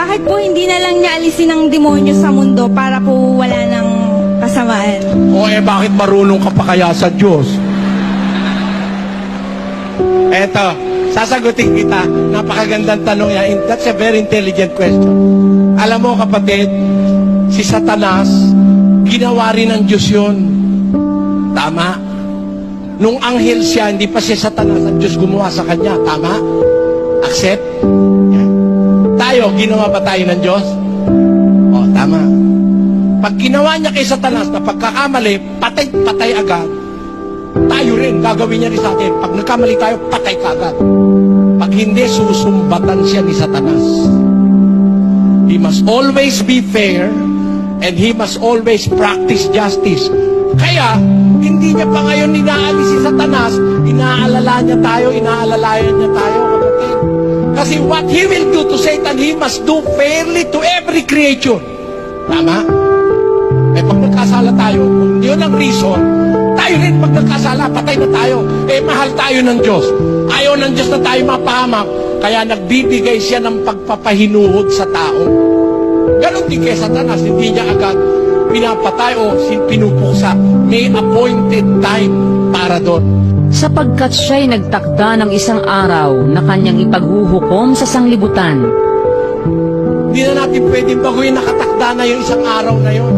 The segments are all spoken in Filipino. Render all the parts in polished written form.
bakit po hindi na lang niya alisin ang demonyo sa mundo para po wala ng kasamaan? O bakit marunong ka pa kaya sa Diyos? Eto, sasagutin kita. Napakagandang tanong yan. That's a very intelligent question. Alam mo kapatid, si Satanas, ginawa rin ng Diyos yun. Tama. Nung anghel siya, hindi pa siya Satanas, ang Diyos gumawa sa kanya. Tama? Accept? Yan. Tayo, ginawa ba tayo ng Diyos? O, tama. Pag ginawa niya kay Satanas na pagkakamali, patay agad. Tayo rin, gagawin niya rin sa atin. Pag nagkamali tayo, patay ka agad. Pag hindi, susumbatan siya ni Satanas. He must always be fair and he must always practice justice. Kaya, hindi niya pa ngayon inaalis si Satanas, inaalala niya tayo, inaalalayan niya tayo, kapatid. Kasi what he will do to Satan, he must do fairly to every creature. Tama? Eh, pag nagkasala tayo, kung yun ang reason, tayo rin pag nagkasala, patay na tayo. Eh, mahal tayo ng Diyos. Ayaw ng Diyos na tayo mapahamak, kaya nagbibigay siya ng pagpapahinuhod sa tao. Ganon din kay Satanas, hindi niya agad pinapatay o pinupuksa. May appointed time para doon. Sapagkat siya'y nagtakda ng isang araw na kanyang ipaghuhukom sa sanglibutan. Hindi na natin pwedeng baguhin, nakatakda na yung isang araw na yon.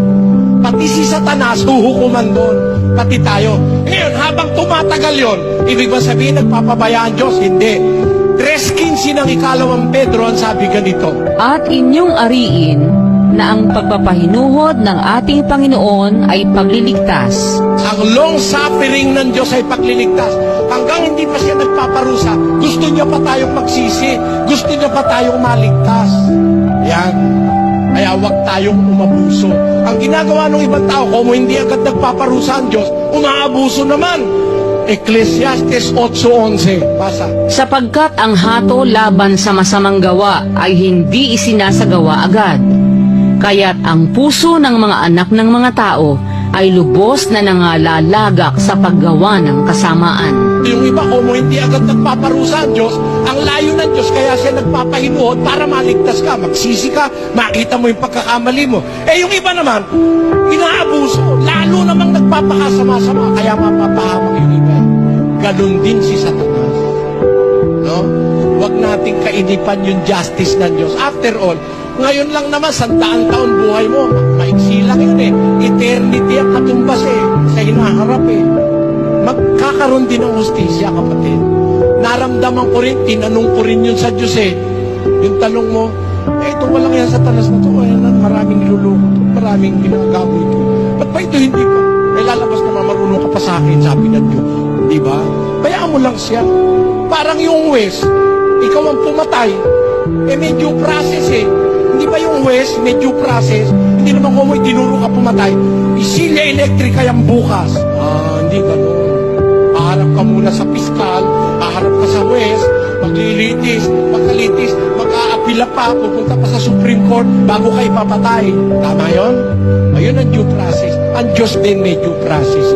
Pati si Satanas, huhukuman doon. Pati tayo. Ngayon, habang tumatagal yon, ibig ba sabihin nagpapabayaan Diyos? Hindi. 3:15 ng ikalawang Pedro, ang sabi ganito. At inyong ariin na ang pagpapahinuhod ng ating Panginoon ay pagliligtas. Ang long suffering ng Diyos ay pagliligtas. Hanggang hindi pa siya nagpaparusa, gusto niya pa tayong magsisi. Gusto niya pa tayong maligtas. Yan. Kaya huwag tayong umabuso. Ang ginagawa ng ibang tao, kung hindi agad nagpaparusa ang Diyos, umaabuso naman. Ecclesiastes 8:11. Basa. Sapagkat ang hato laban sa masamang gawa ay hindi isinasagawa agad. Kaya't ang puso ng mga anak ng mga tao ay lubos na nangalalagak sa paggawa ng kasamaan. Yung iba, kung hindi agad nagpaparusa ang Diyos, ang layo ng Diyos, kaya siya nagpapahinuhod para maligtas ka, magsisi ka, makita mo yung pagkakamali mo. Eh yung iba naman, inaabuso, lalo namang nagpapakasama-sama, kaya mapapahamak yung iba. Ganun din si Satanas. No? Huwag nating kainipan yung justice ng Diyos. After all, ngayon lang naman, 100 taon buhay mo, maiksi lang yun eh. Eternity ang katumbas eh, sa hinaharap eh. Magkakaroon din ng hustisya, kapatid. Naramdaman ko rin, tinanong ko rin yun sa Diyos eh. Yung tanong mo, ito walang yan sa tanas na ito, maraming niluloko ito, maraming ginagaboy ito. Ba't ba ito hindi pa? May lalabas naman, marunong ka pa sa akin, sabi ng Diyos. Di ba? Bayaan mo lang siya. Parang yung West, ikaw ang pumatay, may due process eh. Hindi ba yung West, may due process? Hindi naman kung may dinuro ka pumatay, isilya elektrika yung bukas. Hindi ganun. Haharap ka muna sa piskal, haharap ka sa West, maglilitis, magkalitis, mag-aapila pa, pupunta pa sa Supreme Court bago ka ipapatay. Tama yun? Ayun ang due process. Ang Diyos din may due process.